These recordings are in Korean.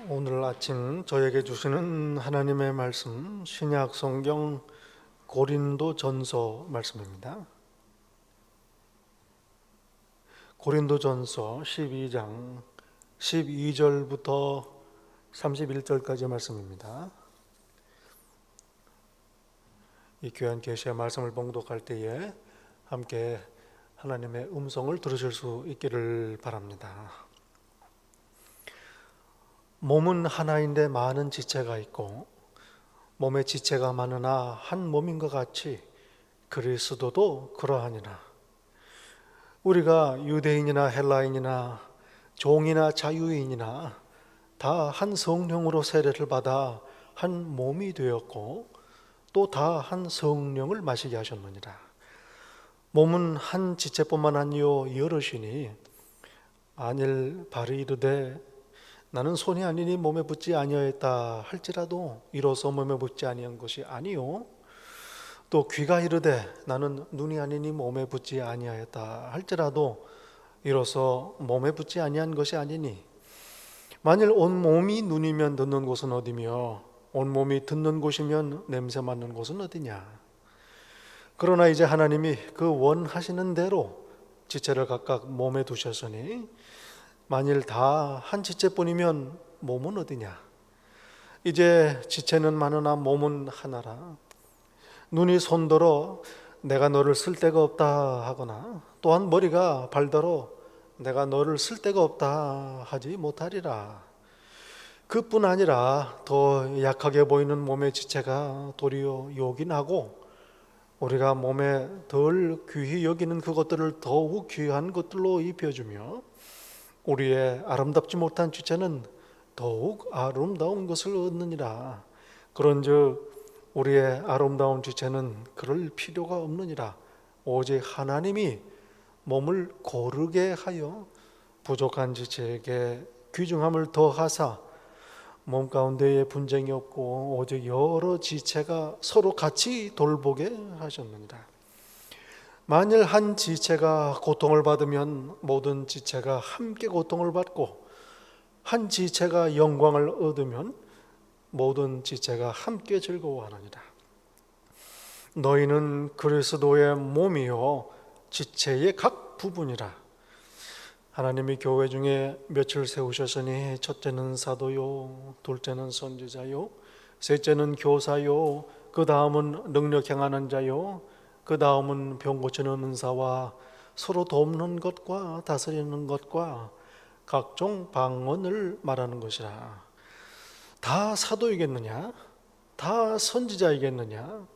오늘 아침 저에게 주시는 하나님의 말씀 신약 성경 고린도전서 말씀입니다. 고린도전서 12장 12절부터 31절까지 말씀입니다. 이 귀한 계시의 말씀을 봉독할 때에 함께 하나님의 음성을 들으실 수 있기를 바랍니다. 몸은 하나인데 많은 지체가 있고 몸에 지체가 많으나 한 몸인 것 같이 그리스도도 그러하니라. 우리가 유대인이나 헬라인이나 종이나 자유인이나 다 한 성령으로 세례를 받아 한 몸이 되었고 또 다 한 성령을 마시게 하셨느니라. 몸은 한 지체뿐만 아니요 여럿이니 만일 발이 이르되 나는 손이 아니니 몸에 붙지 아니하였다 할지라도 이로써 몸에 붙지 아니한 것이 아니요 또 귀가 이르되 나는 눈이 아니니 몸에 붙지 아니하였다 할지라도 이로써 몸에 붙지 아니한 것이 아니니 만일 온 몸이 눈이면 듣는 곳은 어디며 온 몸이 듣는 곳이면 냄새 맡는 곳은 어디냐. 그러나 이제 하나님이 그 원하시는 대로 지체를 각각 몸에 두셨으니 만일 다 한 지체뿐이면 몸은 어디냐. 이제 지체는 많으나 몸은 하나라. 눈이 손더러 내가 너를 쓸 데가 없다 하거나 또한 머리가 발더러 내가 너를 쓸 데가 없다 하지 못하리라. 그뿐 아니라 더 약하게 보이는 몸의 지체가 도리어 요긴하고 우리가 몸에 덜 귀히 여기는 그것들을 더욱 귀한 것들로 입혀주며 우리의 아름답지 못한 지체는 더욱 아름다운 것을 얻느니라. 그런즉 우리의 아름다운 지체는 그럴 필요가 없느니라. 오직 하나님이 몸을 고르게 하여 부족한 지체에게 귀중함을 더하사 몸 가운데에 분쟁이 없고 오직 여러 지체가 서로 같이 돌보게 하셨느니라. 만일 한 지체가 고통을 받으면 모든 지체가 함께 고통을 받고 한 지체가 영광을 얻으면 모든 지체가 함께 즐거워하느니라. 너희는 그리스도의 몸이요 지체의 각 부분이라. 하나님이 교회 중에 몇을 세우셨으니 첫째는 사도요, 둘째는 선지자요, 셋째는 교사요, 그 다음은 능력 행하는 자요, 그 다음은 병 고치는 은사와 서로 돕는 것과 다스리는 것과 각종 방언을 말하는 것이라. 다 사도이겠느냐? 다 선지자이겠느냐?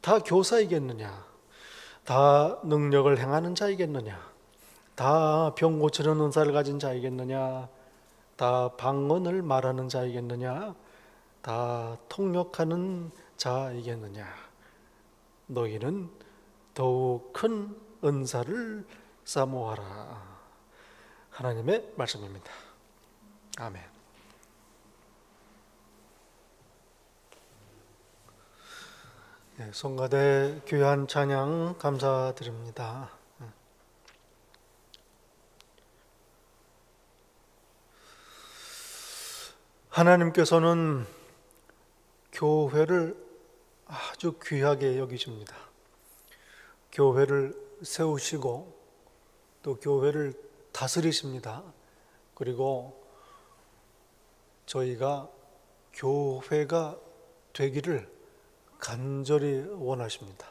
다 교사이겠느냐? 다 능력을 행하는 자이겠느냐? 다 병 고치는 은사를 가진 자이겠느냐? 다 방언을 말하는 자이겠느냐? 다 통역하는 자이겠느냐? 너희는 더욱 큰 은사를 사모하라. 하나님의 말씀입니다. 아멘. 성가대 귀한 찬양 감사드립니다. 하나님께서는 교회를 아주 귀하게 여기십니다. 교회를 세우시고 또 교회를 다스리십니다. 그리고 저희가 교회가 되기를 간절히 원하십니다.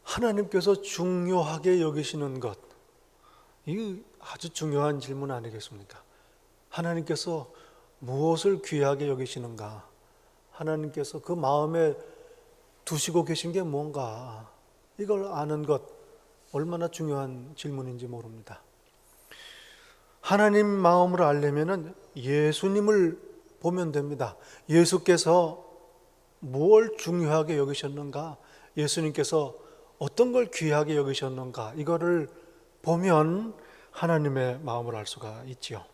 하나님께서 중요하게 여기시는 것, 이 아주 중요한 질문 아니겠습니까? 하나님께서 무엇을 귀하게 여기시는가? 하나님께서 그 마음에 두시고 계신 게 뭔가? 이걸 아는 것 얼마나 중요한 질문인지 모릅니다. 하나님 마음을 알려면 예수님을 보면 됩니다. 예수께서 무엇을 중요하게 여기셨는가? 예수님께서 어떤 걸 귀하게 여기셨는가? 이거를 보면 하나님의 마음을 알 수가 있지요.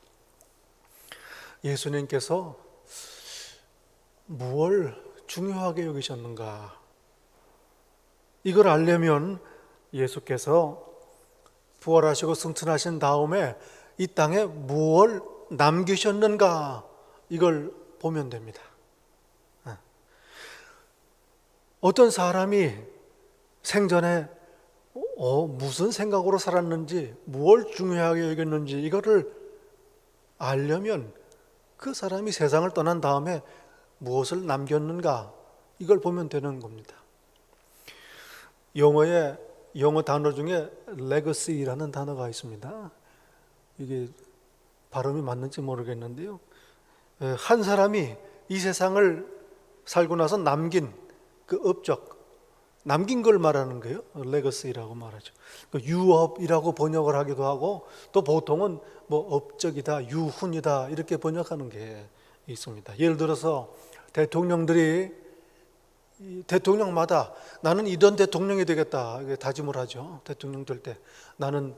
예수님께서 무엇을 중요하게 여기셨는가? 이걸 알려면 예수께서 부활하시고 승천하신 다음에 이 땅에 무엇을 남기셨는가, 이걸 보면 됩니다. 어떤 사람이 생전에 무슨 생각으로 살았는지, 무엇을 중요하게 여겼는지 이거를 알려면 그 사람이 세상을 떠난 다음에 무엇을 남겼는가, 이걸 보면 되는 겁니다. 영어 단어 중에 legacy라는 단어가 있습니다. 이게 발음이 맞는지 모르겠는데요, 한 사람이 이 세상을 살고 나서 남긴 그 업적, 남긴 걸 말하는 거예요. 레거시라고 말하죠. 유업이라고 번역을 하기도 하고, 또 보통은 뭐 업적이다, 유훈이다, 이렇게 번역하는 게 있습니다. 예를 들어서 대통령마다 나는 이런 대통령이 되겠다, 다짐을 하죠. 대통령 될 때 나는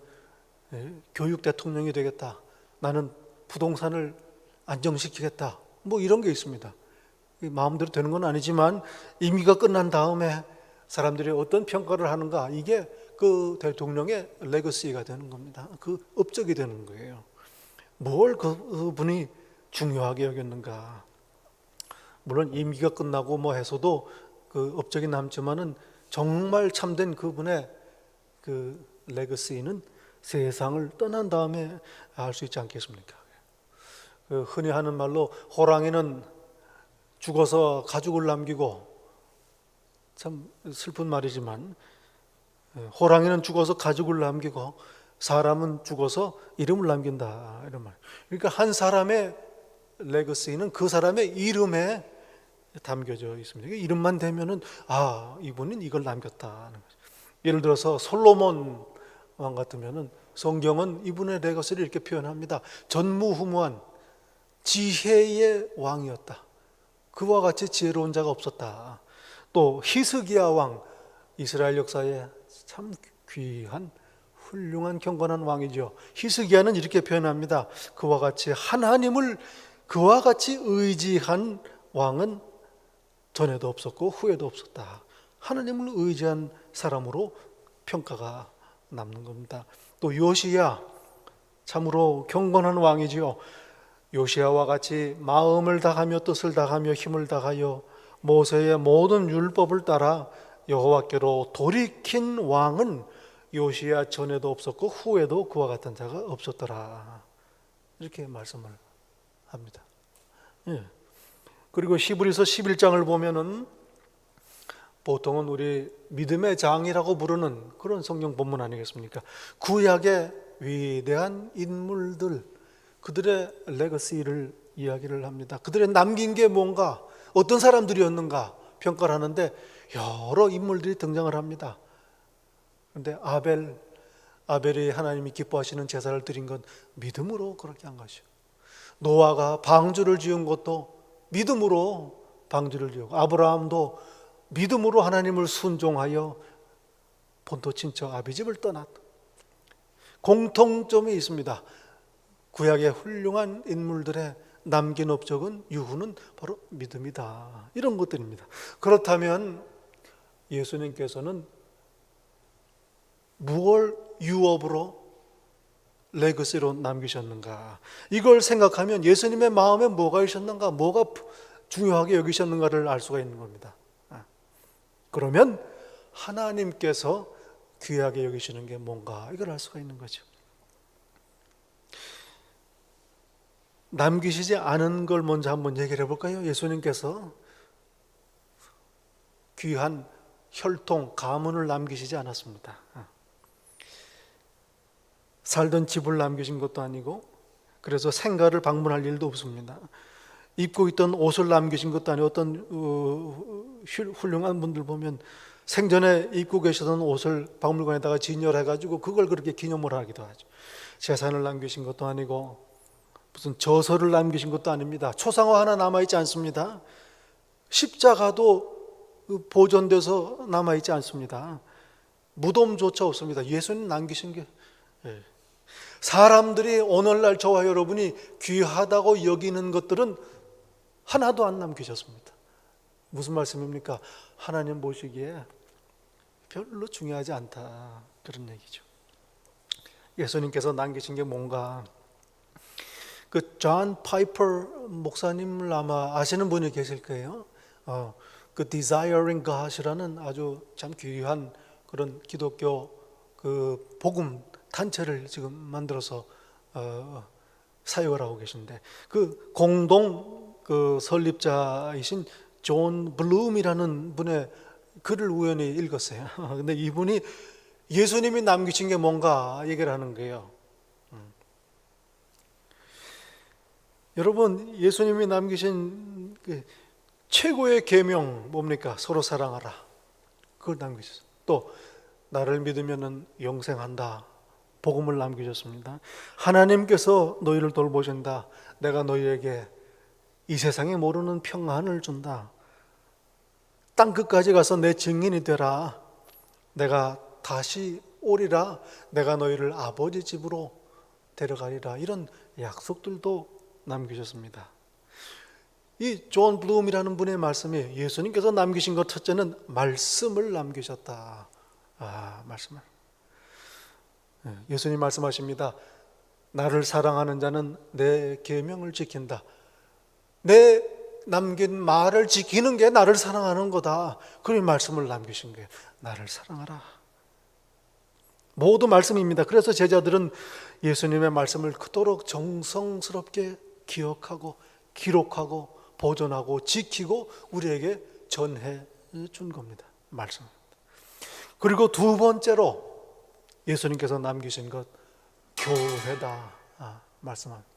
교육 대통령이 되겠다, 나는 부동산을 안정시키겠다, 뭐 이런 게 있습니다. 마음대로 되는 건 아니지만 임기가 끝난 다음에 사람들이 어떤 평가를 하는가, 이게 그 대통령의 레거시가 되는 겁니다. 그 업적이 되는 거예요. 뭘 그분이 중요하게 여겼는가. 물론 임기가 끝나고 뭐 해서도 그 업적이 남지만은 정말 참된 그분의 그 레거시는 세상을 떠난 다음에 알 수 있지 않겠습니까? 흔히 하는 말로 호랑이는 죽어서 가죽을 남기고, 참 슬픈 말이지만 호랑이는 죽어서 가죽을 남기고 사람은 죽어서 이름을 남긴다, 이런 말. 그러니까 한 사람의 레거시는 그 사람의 이름에 담겨져 있습니다. 이름만 되면은 이분은 이걸 남겼다는 거죠. 예를 들어서 솔로몬 왕 같으면은 성경은 이분의 레거시를 이렇게 표현합니다. 전무후무한 지혜의 왕이었다. 그와 같이 지혜로운 자가 없었다. 또 히스기야 왕, 이스라엘 역사에 참 귀한 훌륭한 경건한 왕이죠. 히스기야는 이렇게 표현합니다. 그와 같이 하나님을 그와 같이 의지한 왕은 전에도 없었고 후에도 없었다. 하나님을 의지한 사람으로 평가가 남는 겁니다. 또 요시야, 참으로 경건한 왕이지요. 요시야와 같이 마음을 다하며 뜻을 다하며 힘을 다하여 모세의 모든 율법을 따라 여호와께로 돌이킨 왕은 요시야 전에도 없었고 후에도 그와 같은 자가 없었더라, 이렇게 말씀을 합니다. 그리고 히브리서 11장을 보면은 보통은 우리 믿음의 장이라고 부르는 그런 성경 본문 아니겠습니까? 구약의 위대한 인물들, 그들의 레거시를 이야기를 합니다. 그들의 남긴 게 뭔가, 어떤 사람들이었는가 평가를 하는데 여러 인물들이 등장을 합니다. 그런데 아벨이 하나님이 기뻐하시는 제사를 드린 건 믿음으로 그렇게 한 것이요. 노아가 방주를 지은 것도 믿음으로 방주를 지었고, 아브라함도 믿음으로 하나님을 순종하여 본토 친척 아비집을 떠났다. 공통점이 있습니다. 구약의 훌륭한 인물들의 남긴 업적은, 유후는 바로 믿음이다, 이런 것들입니다. 그렇다면 예수님께서는 무엇을 유업으로, 레거시로 남기셨는가? 이걸 생각하면 예수님의 마음에 뭐가 있었는가, 뭐가 중요하게 여기셨는가를 알 수가 있는 겁니다. 그러면 하나님께서 귀하게 여기시는 게 뭔가, 이걸 알 수가 있는 거죠. 남기시지 않은 걸 먼저 한번 얘기를 해볼까요? 예수님께서 귀한 혈통, 가문을 남기시지 않았습니다. 살던 집을 남기신 것도 아니고, 그래서 생가를 방문할 일도 없습니다. 입고 있던 옷을 남기신 것도 아니고, 어떤 훌륭한 분들 보면 생전에 입고 계시던 옷을 박물관에다가 진열해가지고 그걸 그렇게 기념을 하기도 하죠. 재산을 남기신 것도 아니고 무슨 저서를 남기신 것도 아닙니다. 초상화 하나 남아있지 않습니다. 십자가도 보존돼서 남아있지 않습니다. 무덤조차 없습니다. 예수님 남기신 게, 사람들이 오늘날 저와 여러분이 귀하다고 여기는 것들은 하나도 안 남기셨습니다. 무슨 말씀입니까? 하나님 보시기에 별로 중요하지 않다, 그런 얘기죠. 예수님께서 남기신 게 뭔가, 그 존 파이퍼 목사님을 아마 아시는 분이 계실 거예요. 그 Desiring God이라는 아주 참 귀한 그런 기독교 그 복음 단체를 지금 만들어서 사역을 하고 계신데, 그 공동 그 설립자이신 존 블룸이라는 분의 글을 우연히 읽었어요. 근데 이분이 예수님이 남기신 게 뭔가 얘기를 하는 거예요. 여러분, 예수님이 남기신 그 최고의 계명 뭡니까? 서로 사랑하라. 그걸 남기셨어요. 또 나를 믿으면은 영생한다. 복음을 남기셨습니다. 하나님께서 너희를 돌보신다. 내가 너희에게 이 세상에 모르는 평안을 준다. 땅 끝까지 가서 내 증인이 되라. 내가 다시 오리라. 내가 너희를 아버지 집으로 데려가리라. 이런 약속들도 남기셨습니다. 이 존 블룸이라는 분의 말씀이 예수님께서 남기신 것 첫째는 말씀을 남기셨다. 말씀을. 예수님 말씀하십니다. 나를 사랑하는 자는 내 계명을 지킨다. 내 남긴 말을 지키는 게 나를 사랑하는 거다. 그런 말씀을 남기신 거예요. 나를 사랑하라. 모두 말씀입니다. 그래서 제자들은 예수님의 말씀을 그토록 정성스럽게 기억하고 기록하고 보존하고 지키고 우리에게 전해 준 겁니다. 말씀입니다. 그리고 두 번째로 예수님께서 남기신 것 교회다. 말씀합니다.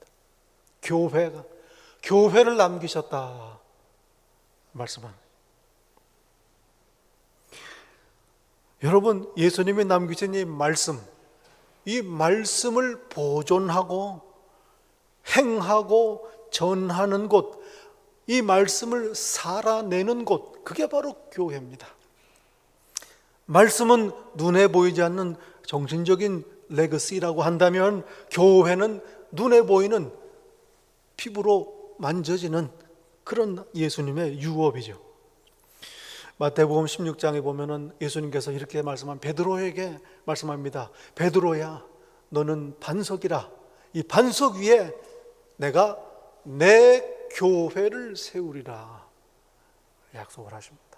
교회를 남기셨다. 말씀합니다. 여러분, 예수님이 남기신 이 말씀을 보존하고 행하고 전하는 곳, 이 말씀을 살아내는 곳, 그게 바로 교회입니다. 말씀은 눈에 보이지 않는 정신적인 레거시라고 한다면, 교회는 눈에 보이는 피부로 만져지는 그런 예수님의 유업이죠. 마태복음 16장에 보면은 예수님께서 이렇게 베드로에게 말씀합니다. 베드로야, 너는 반석이라. 이 반석 위에 내가 내 교회를 세우리라 약속을 하십니다.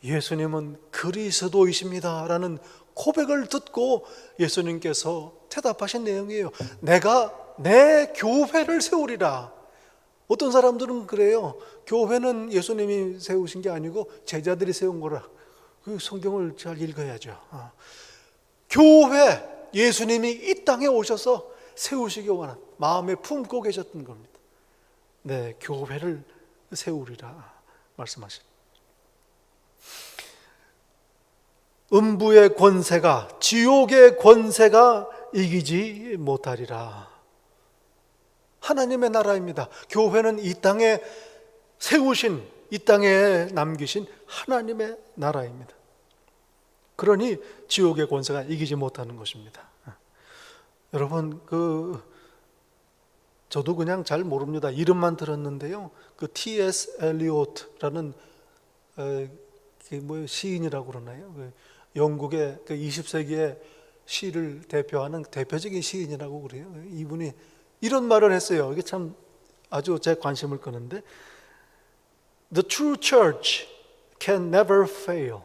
예수님은 그리스도이십니다 라는 고백을 듣고 예수님께서 대답하신 내용이에요. 내가 내 교회를 세우리라. 어떤 사람들은 그래요. 교회는 예수님이 세우신 게 아니고 제자들이 세운 거라. 그 성경을 잘 읽어야죠. 교회, 예수님이 이 땅에 오셔서 세우시기 원한 마음에 품고 계셨던 겁니다. 네, 교회를 세우리라 말씀하십니다. 음부의 권세가, 지옥의 권세가 이기지 못하리라. 하나님의 나라입니다. 교회는 이 땅에 세우신, 이 땅에 남기신 하나님의 나라입니다. 그러니 지옥의 권세가 이기지 못하는 것입니다. 여러분, 저도 그냥 잘 모릅니다. 이름만 들었는데요. T.S. 엘리오트라는 시인이라고 그러나요? 영국의 20세기의 시를 대표하는 대표적인 시인이라고 그래요. 이분이 이런 말을 했어요. 이게 참 아주 제 관심을 끄는데, The true church can never fail,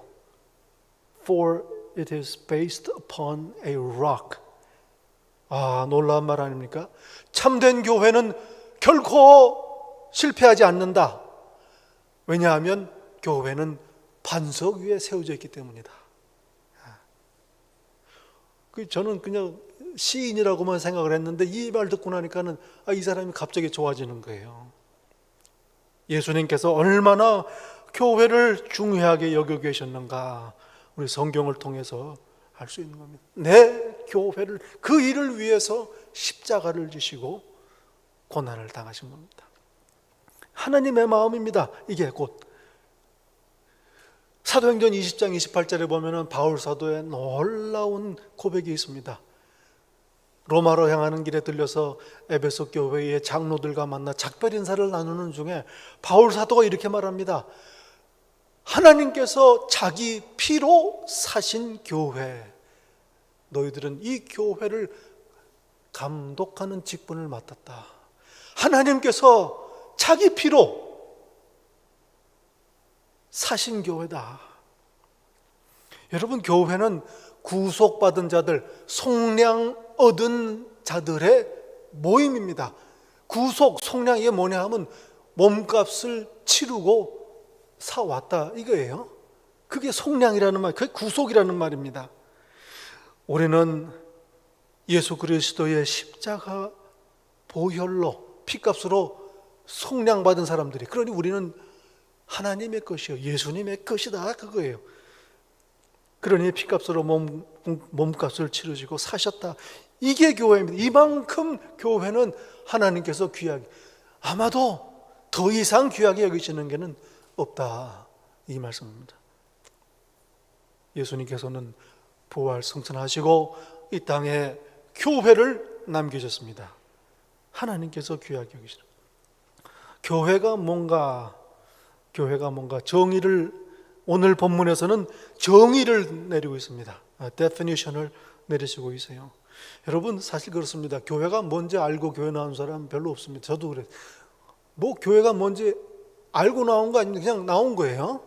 for it is based upon a rock. 놀라운 말 아닙니까? 참된 교회는 결코 실패하지 않는다. 왜냐하면 교회는 반석 위에 세워져 있기 때문이다. 저는 그냥 시인이라고만 생각을 했는데 이 말 듣고 나니까는 이 사람이 갑자기 좋아지는 거예요. 예수님께서 얼마나 교회를 중요하게 여겨 계셨는가 우리 성경을 통해서 알 수 있는 겁니다. 내 교회를, 그 일을 위해서 십자가를 지시고 고난을 당하신 겁니다. 하나님의 마음입니다. 이게 곧 사도행전 20장 28절에 보면은 바울 사도의 놀라운 고백이 있습니다. 로마로 향하는 길에 들려서 에베소 교회의 장로들과 만나 작별 인사를 나누는 중에 바울 사도가 이렇게 말합니다. 하나님께서 자기 피로 사신 교회, 너희들은 이 교회를 감독하는 직분을 맡았다. 하나님께서 자기 피로 사신 교회다. 여러분, 교회는 구속받은 자들, 속량 얻은 자들의 모임입니다. 구속, 속량, 이게 뭐냐 하면 몸값을 치르고 사왔다 이거예요. 그게 속량이라는 말, 그게 구속이라는 말입니다. 우리는 예수 그리스도의 십자가 보혈로, 피값으로 속량받은 사람들이, 그러니 우리는 하나님의 것이요 예수님의 것이다 그거예요. 그러니 피값으로 몸값을 치르시고 사셨다. 이게 교회입니다. 이만큼 교회는 하나님께서 귀하게, 아마도 더 이상 귀하게 여기시는 게는 없다, 이 말씀입니다. 예수님께서는 부활 승천하시고 이 땅에 교회를 남기셨습니다. 하나님께서 귀하게 여기시는, 교회가 뭔가 정의를, 오늘 본문에서는 정의를 내리고 있습니다. definition을 내리시고 있어요. 여러분, 사실 그렇습니다. 교회가 뭔지 알고 교회 나온 사람 별로 없습니다. 저도 그래요. 뭐 교회가 뭔지 알고 나온 거 아니면 그냥 나온 거예요.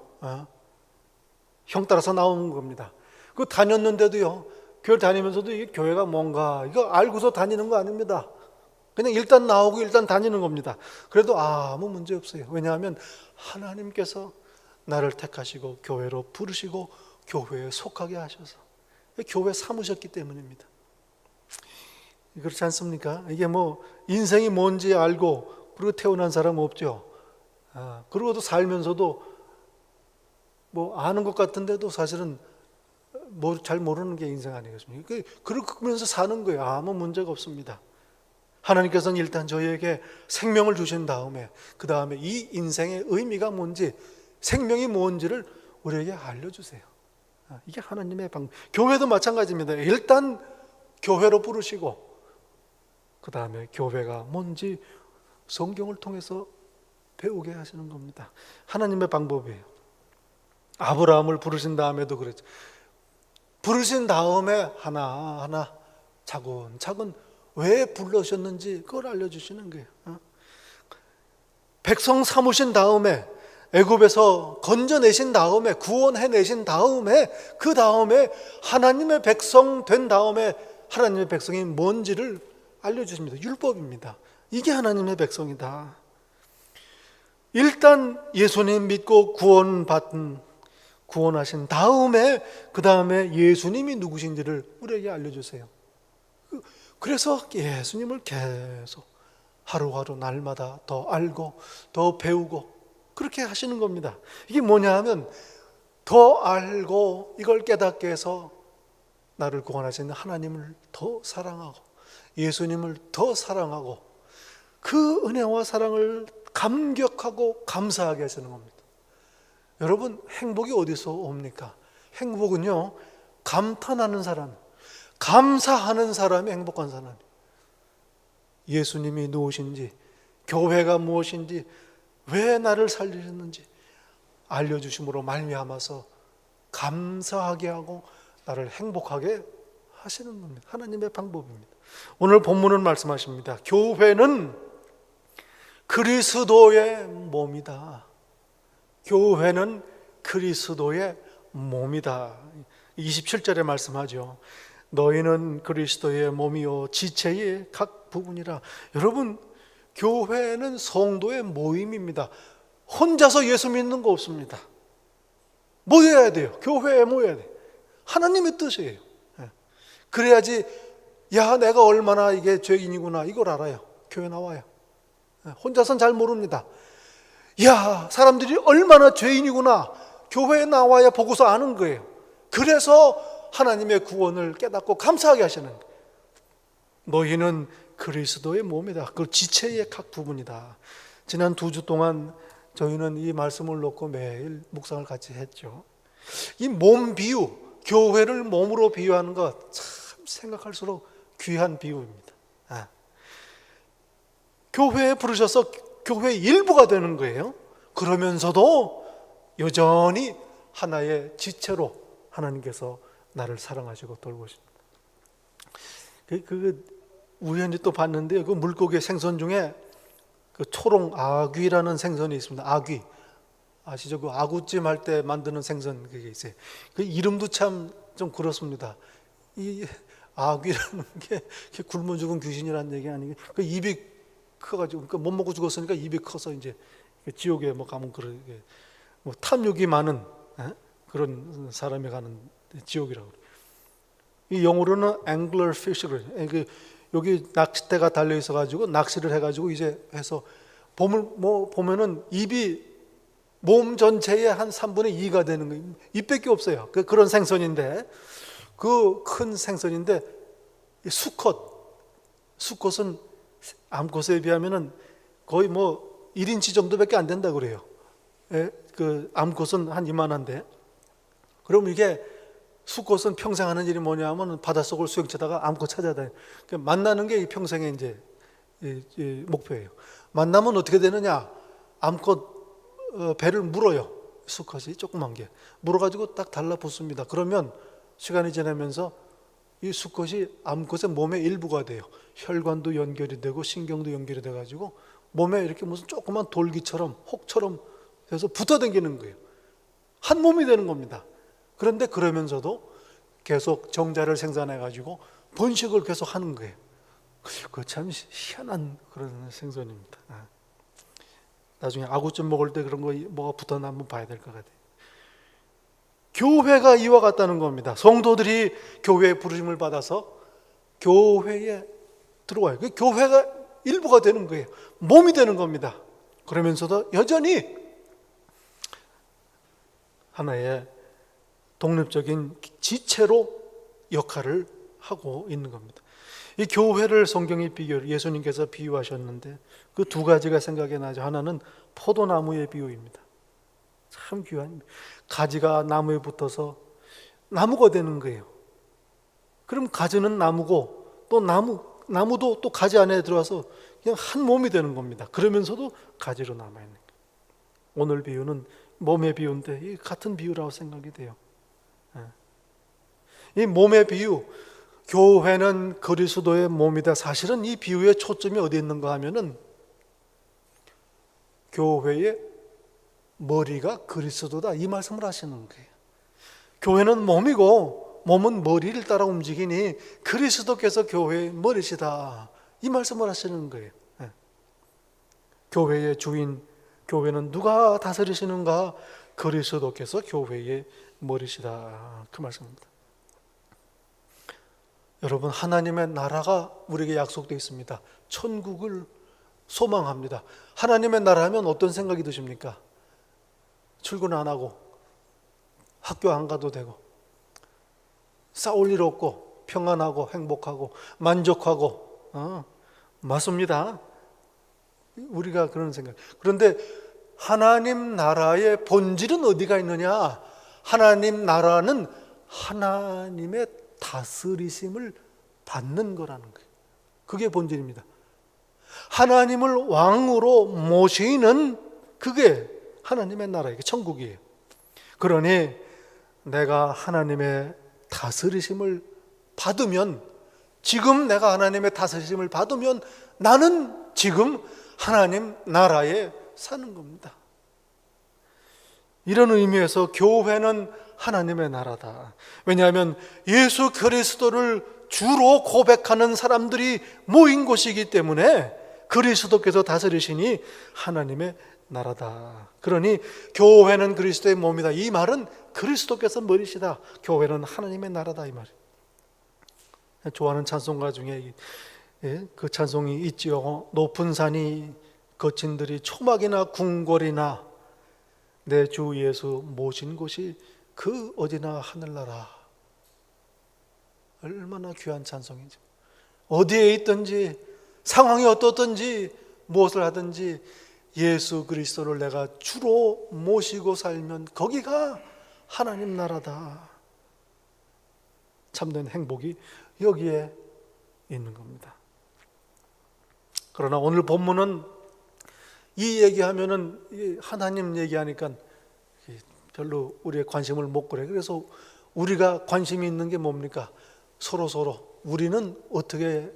형 따라서 나온 겁니다. 그 다녔는데도요, 교회 다니면서도 이 교회가 뭔가 이거 알고서 다니는 거 아닙니다. 그냥 일단 나오고 일단 다니는 겁니다. 그래도 아무 문제 없어요. 왜냐하면 하나님께서 나를 택하시고 교회로 부르시고 교회에 속하게 하셔서 교회 삼으셨기 때문입니다. 그렇지 않습니까? 이게 뭐 인생이 뭔지 알고 그리고 태어난 사람 없죠. 그러고도 살면서도 뭐 아는 것 같은데도 사실은 뭐 잘 모르는 게 인생 아니겠습니까? 그러면서 사는 거예요. 아무 문제가 없습니다. 하나님께서는 일단 저희에게 생명을 주신 다음에, 그 다음에 이 인생의 의미가 뭔지, 생명이 뭔지를 우리에게 알려주세요. 이게 하나님의 방법. 교회도 마찬가지입니다. 일단 교회로 부르시고 그 다음에 교회가 뭔지 성경을 통해서 배우게 하시는 겁니다. 하나님의 방법이에요. 아브라함을 부르신 다음에도 그랬죠. 부르신 다음에 하나하나 차근차근 왜 불러주셨는지 그걸 알려주시는 거예요. 백성 삼으신 다음에, 애굽에서 건져내신 다음에, 구원해내신 다음에, 그 다음에 하나님의 백성 된 다음에 하나님의 백성이 뭔지를 알려주십니다. 율법입니다. 이게 하나님의 백성이다. 일단 예수님 믿고 구원하신 다음에, 그 다음에 예수님이 누구신지를 우리에게 알려주세요. 그래서 예수님을 계속 하루하루 날마다 더 알고 더 배우고 그렇게 하시는 겁니다. 이게 뭐냐 하면 더 알고 이걸 깨닫게 해서 나를 구원하시는 하나님을 더 사랑하고 예수님을 더 사랑하고 그 은혜와 사랑을 감격하고 감사하게 하시는 겁니다. 여러분, 행복이 어디서 옵니까? 행복은요, 감탄하는 사람, 감사하는 사람이 행복한 사람이에요. 예수님이 누구신지, 교회가 무엇인지, 왜 나를 살리셨는지 알려주심으로 말미암아서 감사하게 하고 나를 행복하게 하시는 겁니다. 하나님의 방법입니다. 오늘 본문은 말씀하십니다. 교회는 그리스도의 몸이다. 교회는 그리스도의 몸이다. 27절에 말씀하죠. 너희는 그리스도의 몸이요 지체의 각 부분이라. 여러분, 교회는 성도의 모임입니다. 혼자서 예수 믿는 거 없습니다. 모여야 돼요. 교회에 모여야 돼요. 하나님의 뜻이에요. 그래야지 야, 내가 얼마나 이게 죄인이구나 이걸 알아요. 교회 나와요. 혼자서는 잘 모릅니다. 야, 사람들이 얼마나 죄인이구나 교회에 나와야 보고서 아는 거예요. 그래서 하나님의 구원을 깨닫고 감사하게 하시는 거예요. 너희는 그리스도의 몸이다. 그 지체의 각 부분이다. 지난 2주 동안 저희는 이 말씀을 놓고 매일 묵상을 같이 했죠. 이 몸 비유, 교회를 몸으로 비유하는 것 참 생각할수록 귀한 비유입니다. 교회에 부르셔서 교회의 일부가 되는 거예요. 그러면서도 여전히 하나의 지체로 하나님께서 나를 사랑하시고 돌보십니다. 그 우연히 또 봤는데요. 그 물고기 생선 중에 그 초롱 아귀라는 생선이 있습니다. 아귀 아시죠? 그 아구찜 할 때 만드는 생선 그게 있어요. 그 이름도 참 좀 그렇습니다. 이 아귀라는 게 굶어 죽은 귀신이라는 얘기 아니에요. 그 입이 커가지고 그러니까 못 먹고 죽었으니까 입이 커서 이제 지옥에 뭐 가면 그러게 뭐 탐욕이 많은 그런 사람이 가는 지옥이라고 그래요. 이 영어로는 angler fish를 여기 낚싯대가 달려 있어 가지고 낚시를 해 가지고 이제 해서 봄을 뭐 보면은 입이 몸 전체의 한 3분의 2가 되는 거예요. 입밖에 없어요. 그런 생선인데 그 큰 생선인데 수컷은 암컷에 비하면은 거의 뭐 1인치 정도밖에 안 된다 그래요. 예, 그 암컷은 한 이만한데 그럼 이게 수컷은 평생 하는 일이 뭐냐면 바닷속을 수영치다가 암컷 찾아야 돼요. 그러니까 만나는 게 평생의 이제 목표예요. 만나면 어떻게 되느냐? 암컷 배를 물어요. 수컷이 조그만 게 물어가지고 딱 달라붙습니다. 그러면 시간이 지나면서 이 수컷이 암컷의 몸의 일부가 돼요. 혈관도 연결이 되고 신경도 연결이 돼가지고 몸에 이렇게 무슨 조그만 돌기처럼 혹처럼 해서 붙어다니는 거예요. 한 몸이 되는 겁니다. 그런데 그러면서도 계속 정자를 생산해가지고 번식을 계속 하는 거예요. 그거 참 희한한 그런 생선입니다. 나중에 아구찜 먹을 때 그런 거 뭐가 붙었나 한번 봐야 될 것 같아요. 교회가 이와 같다는 겁니다. 성도들이 교회의 부르심을 받아서 교회에 들어와요. 그 교회가 일부가 되는 거예요. 몸이 되는 겁니다. 그러면서도 여전히 하나의 독립적인 지체로 역할을 하고 있는 겁니다. 이 교회를 성경이 예수님께서 비유하셨는데 그 두 가지가 생각이 나죠. 하나는 포도나무의 비유입니다. 참 귀한 가지가 나무에 붙어서 나무가 되는 거예요. 그럼 가지는 나무고 또 나무도 또 가지 안에 들어와서 그냥 한 몸이 되는 겁니다. 그러면서도 가지로 남아 있는 거예요. 오늘 비유는 몸의 비유인데 같은 비유라고 생각이 돼요. 이 몸의 비유, 교회는 그리스도의 몸이다. 사실은 이 비유의 초점이 어디 있는가 하면은 교회의 머리가 그리스도다 이 말씀을 하시는 거예요. 교회는 몸이고 몸은 머리를 따라 움직이니 그리스도께서 교회의 머리시다 이 말씀을 하시는 거예요. 교회의 주인, 교회는 누가 다스리시는가? 그리스도께서 교회의 머리시다 그 말씀입니다. 여러분, 하나님의 나라가 우리에게 약속되어 있습니다. 천국을 소망합니다. 하나님의 나라 하면 어떤 생각이 드십니까? 출근 안 하고 학교 안 가도 되고 싸울 일 없고 평안하고 행복하고 만족하고 맞습니다. 우리가 그런 생각. 그런데 하나님 나라의 본질은 어디가 있느냐? 하나님 나라는 하나님의 다스리심을 받는 거라는 거예요. 그게 본질입니다. 하나님을 왕으로 모시는 그게 하나님의 나라이고 천국이에요. 그러니 내가 하나님의 다스리심을 받으면, 지금 내가 하나님의 다스리심을 받으면 나는 지금 하나님 나라에 사는 겁니다. 이런 의미에서 교회는 하나님의 나라다. 왜냐하면 예수 그리스도를 주로 고백하는 사람들이 모인 곳이기 때문에 그리스도께서 다스리시니 하나님의 나라다. 그러니 교회는 그리스도의 몸이다. 이 말은 그리스도께서 머리시다. 교회는 하나님의 나라다 이 말이에요. 좋아하는 찬송가 중에 그 찬송이 있지요. 높은 산이 거친들이 초막이나 궁궐이나 내 주 예수 모신 곳이 그 어디나 하늘나라. 얼마나 귀한 찬송이죠. 어디에 있든지 상황이 어떻든지 무엇을 하든지 예수 그리스도를 내가 주로 모시고 살면 거기가 하나님 나라다. 참된 행복이 여기에 있는 겁니다. 그러나 오늘 본문은 이 얘기하면은 하나님 얘기하니까 별로 우리의 관심을 못 끌어요. 그래서 우리가 관심이 있는 게 뭡니까? 서로 우리는 어떻게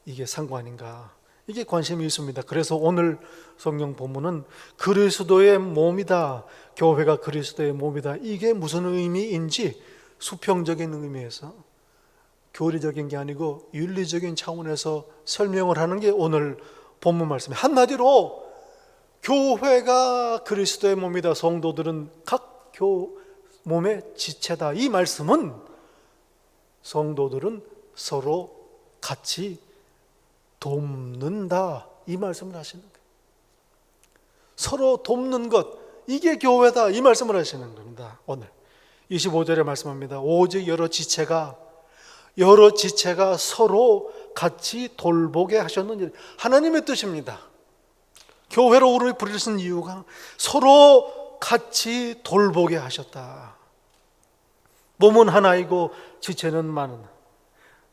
이게 상관인가? 이게 관심이 있습니다. 그래서 오늘 성경 본문은 그리스도의 몸이다, 교회가 그리스도의 몸이다, 이게 무슨 의미인지 수평적인 의미에서, 교리적인 게 아니고 윤리적인 차원에서 설명을 하는 게 오늘 본문 말씀이에요. 한마디로 교회가 그리스도의 몸이다, 성도들은 각 몸의 지체다, 이 말씀은 성도들은 서로 같이 돕는다, 이 말씀을 하시는 거예요. 서로 돕는 것, 이게 교회다, 이 말씀을 하시는 겁니다. 오늘 25절에 말씀합니다. 오직 여러 지체가 서로 같이 돌보게 하셨느니라. 하나님의 뜻입니다. 교회로 우리를 부르신 이유가 서로 같이 돌보게 하셨다. 몸은 하나이고 지체는 많은,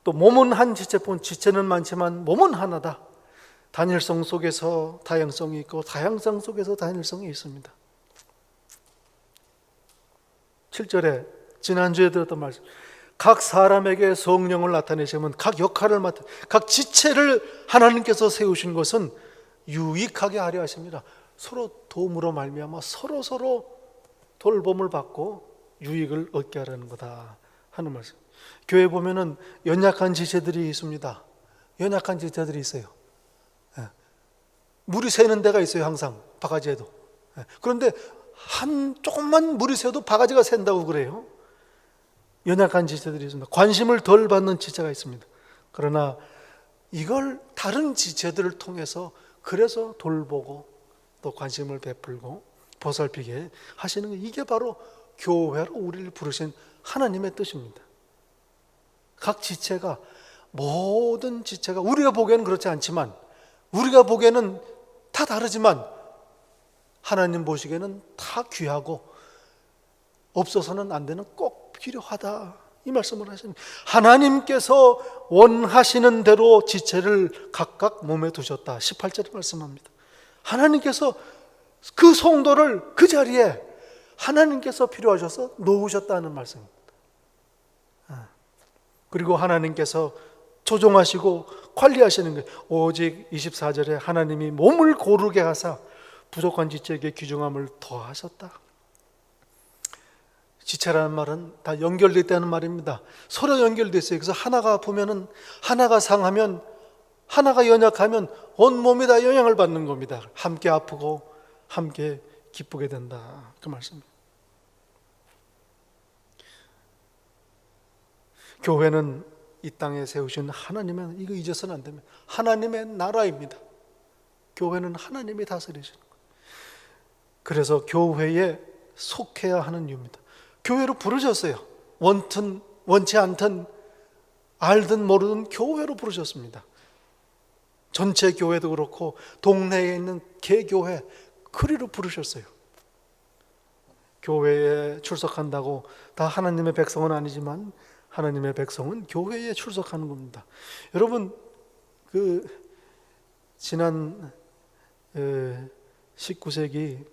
또 몸은 한 지체뿐 지체는 많지만 몸은 하나다. 단일성 속에서 다양성이 있고 다양성 속에서 단일성이 있습니다. 7절에 지난주에 들었던 말씀, 각 사람에게 성령을 나타내시면 각 역할을 맡아 각 지체를 하나님께서 세우신 것은 유익하게 하려 하십니다. 서로 도움으로 말미암아 서로 돌봄을 받고 유익을 얻게 하라는 거다 하는 말씀. 교회 보면은 연약한 지체들이 있습니다. 연약한 지체들이 있어요. 물이 새는 데가 있어요. 항상 바가지에도. 그런데 조금만 물이 새도 바가지가 샌다고 그래요. 연약한 지체들이 있습니다. 관심을 덜 받는 지체가 있습니다. 그러나 이걸 다른 지체들을 통해서 그래서 돌보고 또 관심을 베풀고 보살피게 하시는 게, 이게 바로 교회로 우리를 부르신 하나님의 뜻입니다. 각 지체가, 모든 지체가 우리가 보기에는 그렇지 않지만, 우리가 보기에는 다 다르지만 하나님 보시기에는 다 귀하고 없어서는 안 되는, 꼭 필요하다, 이 말씀을 하시는, 하나님께서 원하시는 대로 지체를 각각 몸에 두셨다. 18절에 말씀합니다. 하나님께서 그 성도를 그 자리에 하나님께서 필요하셔서 놓으셨다는 말씀입니다. 그리고 하나님께서 조종하시고 관리하시는 거예요. 오직 24절에 하나님이 몸을 고르게 하사 부족한 지체에게 귀중함을 더하셨다. 지체라는 말은 다 연결되어 있다는 말입니다. 서로 연결되어 있어요. 그래서 하나가 아프면은, 하나가 상하면, 하나가 연약하면 온몸이 다 영향을 받는 겁니다. 함께 아프고 함께 기쁘게 된다, 그 말씀입니다. 교회는 이 땅에 세우신 하나님의, 이거 잊어서는 안 됩니다. 하나님의 나라입니다. 교회는 하나님이 다스리시는 거예요. 그래서 교회에 속해야 하는 이유입니다. 교회로 부르셨어요. 원치 않든 알든 모르든 교회로 부르셨습니다. 전체 교회도 그렇고 동네에 있는 개교회, 그리로 부르셨어요. 교회에 출석한다고 다 하나님의 백성은 아니지만 하나님의 백성은 교회에 출석하는 겁니다. 여러분, 지난 19세기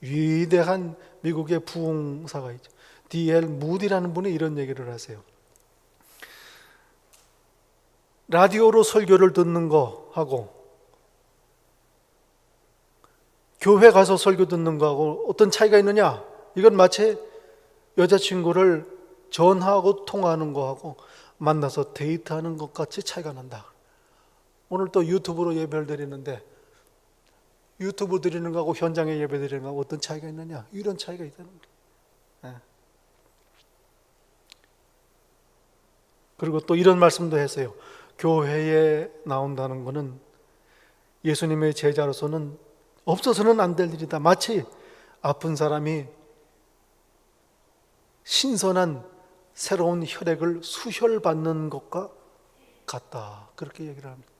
위대한 미국의 부흥사가 있죠. D.L. 무디라는 분이 이런 얘기를 하세요. 라디오로 설교를 듣는 거하고 교회 가서 설교 듣는 거하고 어떤 차이가 있느냐? 이건 마치 여자친구를 전화하고 통화하는 거하고 만나서 데이트하는 것 같이 차이가 난다. 오늘 또 유튜브로 예배를 드리는데 유튜브 드리는 거하고 현장에 예배 드리는 거하고 어떤 차이가 있느냐? 이런 차이가 있다는 거예요. 그리고 또 이런 말씀도 했어요. 교회에 나온다는 것은 예수님의 제자로서는 없어서는 안 될 일이다. 마치 아픈 사람이 신선한 새로운 혈액을 수혈받는 것과 같다, 그렇게 얘기를 합니다.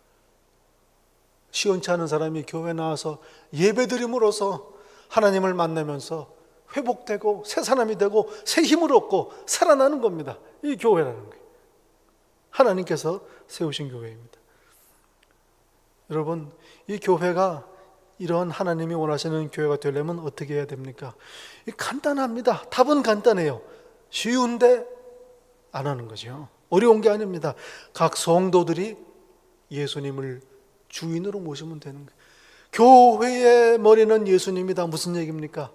시원치 않은 사람이 교회 나와서 예배드림으로써 하나님을 만나면서 회복되고 새 사람이 되고 새 힘을 얻고 살아나는 겁니다. 이 교회라는 거예요. 하나님께서 세우신 교회입니다. 여러분, 이 교회가 이런 하나님이 원하시는 교회가 되려면 어떻게 해야 됩니까? 간단합니다. 답은 간단해요. 쉬운데 안 하는 거죠. 어려운 게 아닙니다. 각 성도들이 예수님을 주인으로 모시면 되는 거예요. 교회의 머리는 예수님이다. 무슨 얘기입니까?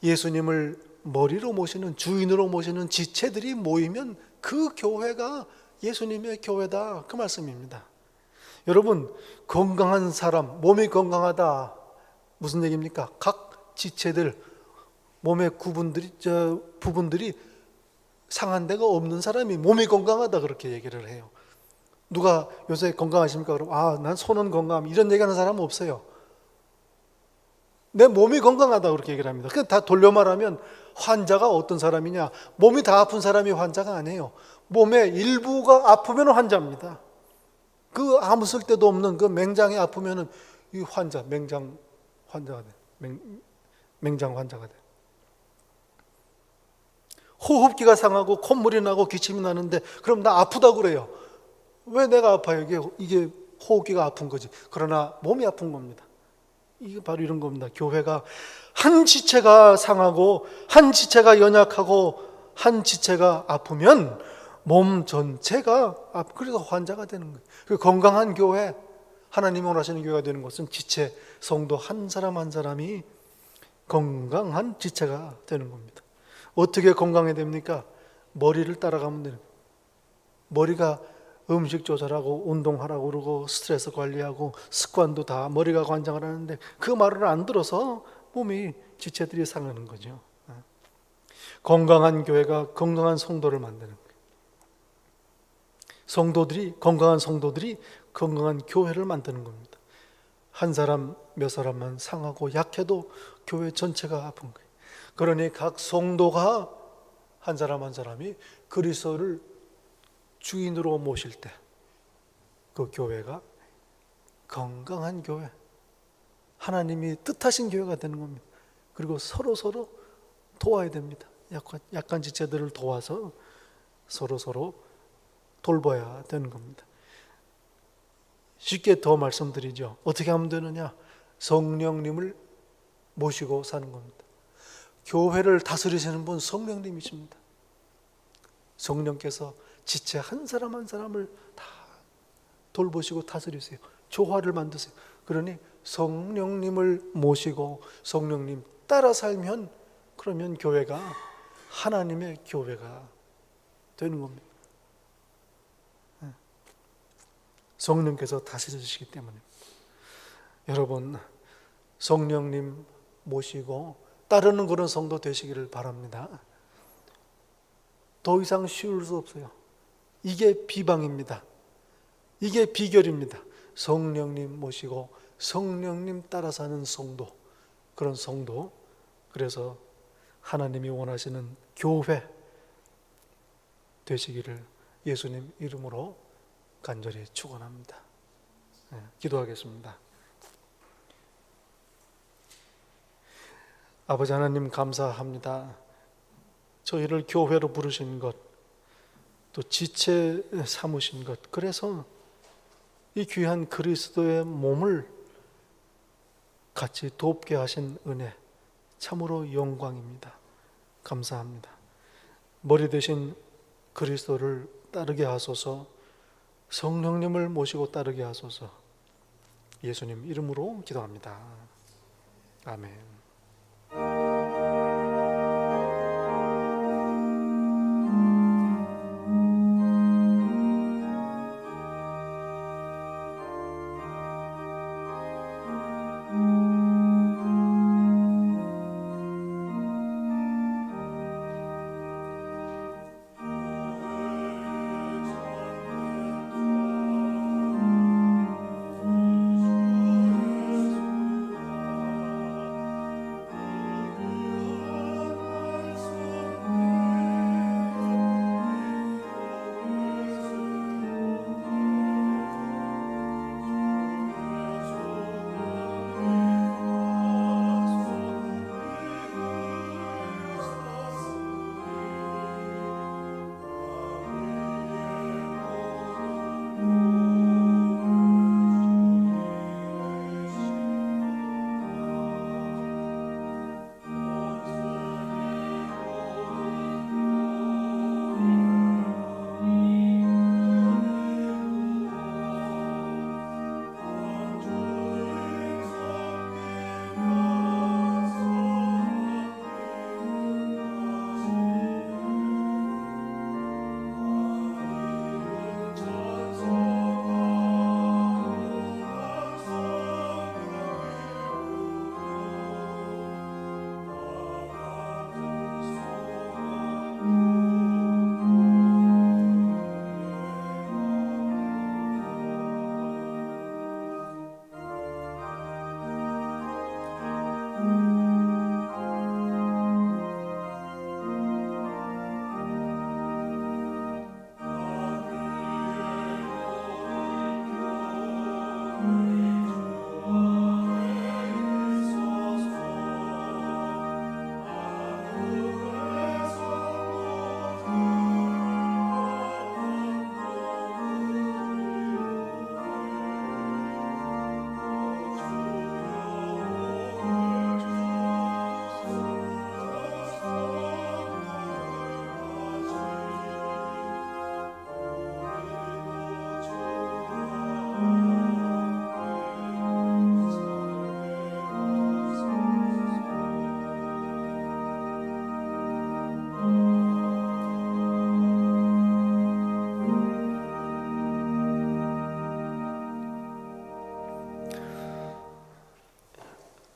예수님을 머리로 모시는, 주인으로 모시는 지체들이 모이면 그 교회가 예수님의 교회다, 그 말씀입니다. 여러분, 건강한 사람, 몸이 건강하다, 무슨 얘기입니까? 각 지체들, 몸의 부분들이 상한 데가 없는 사람이 몸이 건강하다, 그렇게 얘기를 해요. 누가 요새 건강하십니까? 그럼 난 손은 건강함, 이런 얘기하는 사람은 없어요. 내 몸이 건강하다, 그렇게 얘기를 합니다. 그냥 다 돌려 말하면 환자가 어떤 사람이냐? 몸이 다 아픈 사람이 환자가 아니에요. 몸의 일부가 아프면 환자입니다. 그 아무 쓸데도 없는 그 맹장이 아프면은 이 환자, 맹장 환자가 돼. 맹장 환자가 돼. 호흡기가 상하고 콧물이 나고 기침이 나는데 그럼 나 아프다고 그래요. 왜 내가 아파요? 이게 호흡기가 아픈 거지. 그러나 몸이 아픈 겁니다. 이게 바로 이런 겁니다. 교회가 한 지체가 상하고 한 지체가 연약하고 한 지체가 아프면 몸 전체가 그래서 환자가 되는 거예요. 그 건강한 교회, 하나님이 원하시는 교회가 되는 것은 지체, 성도 한 사람 한 사람이 건강한 지체가 되는 겁니다. 어떻게 건강해야 됩니까? 머리를 따라가면 되는 거예요. 머리가 음식 조절하고 운동하라고 그러고 스트레스 관리하고 습관도 다 머리가 관장을 하는데 그 말을 안 들어서 몸이 지체들이 상하는 거죠. 건강한 교회가 건강한 성도를 만드는 거예요. 건강한 성도들이 건강한 교회를 만드는 겁니다. 한 사람 몇 사람만 상하고 약해도 교회 전체가 아픈 거예요. 그러니 각 성도가 한 사람 한 사람이 그리스도를 주인으로 모실 때 그 교회가 건강한 교회, 하나님이 뜻하신 교회가 되는 겁니다. 그리고 서로 도와야 됩니다. 약한 지체들을 도와서 서로 돌봐야 되는 겁니다. 쉽게 더 말씀드리죠. 어떻게 하면 되느냐? 성령님을 모시고 사는 겁니다. 교회를 다스리시는 분 성령님이십니다. 성령께서 지체 한 사람 한 사람을 다 돌보시고 다스리세요. 조화를 만드세요. 그러니 성령님을 모시고 성령님 따라 살면 그러면 교회가 하나님의 교회가 되는 겁니다. 성령께서 다스리시기 때문에 여러분 성령님 모시고 따르는 그런 성도 되시기를 바랍니다. 더 이상 쉬울 수 없어요. 이게 비방입니다. 이게 비결입니다. 성령님 모시고 성령님 따라 사는 성도, 그런 성도, 그래서 하나님이 원하시는 교회 되시기를 예수님 이름으로 간절히 축원합니다. 기도하겠습니다. 아버지 하나님 감사합니다. 저희를 교회로 부르신 것, 또 지체 삼으신 것, 그래서 이 귀한 그리스도의 몸을 같이 돕게 하신 은혜 참으로 영광입니다. 감사합니다. 머리 대신 그리스도를 따르게 하소서, 성령님을 모시고 따르게 하소서, 예수님 이름으로 기도합니다. 아멘.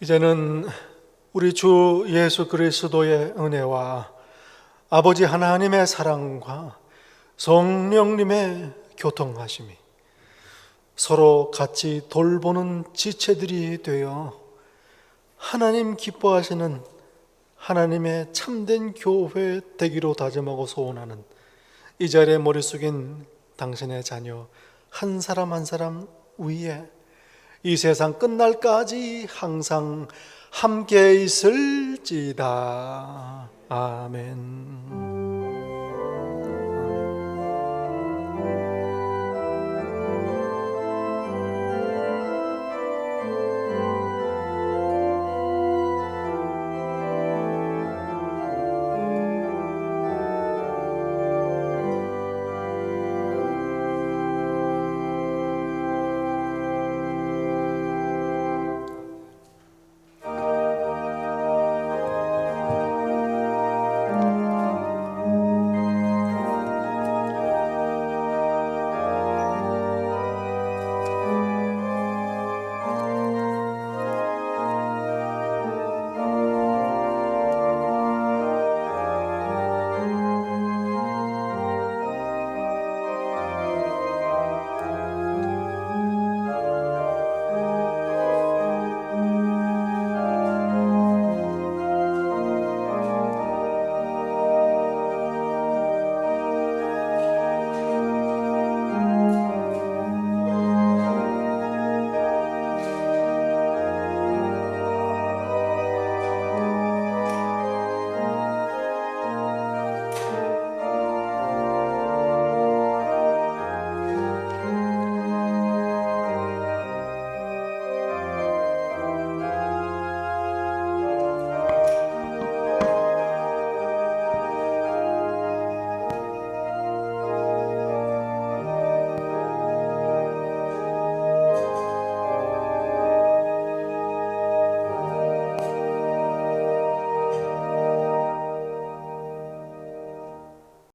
이제는 우리 주 예수 그리스도의 은혜와 아버지 하나님의 사랑과 성령님의 교통하심이 서로 같이 돌보는 지체들이 되어 하나님 기뻐하시는 하나님의 참된 교회 되기로 다짐하고 소원하는 이 자리에 머리 숙인 당신의 자녀 한 사람 한 사람 위에 이 세상 끝날까지 항상 함께 있을지다. 아멘.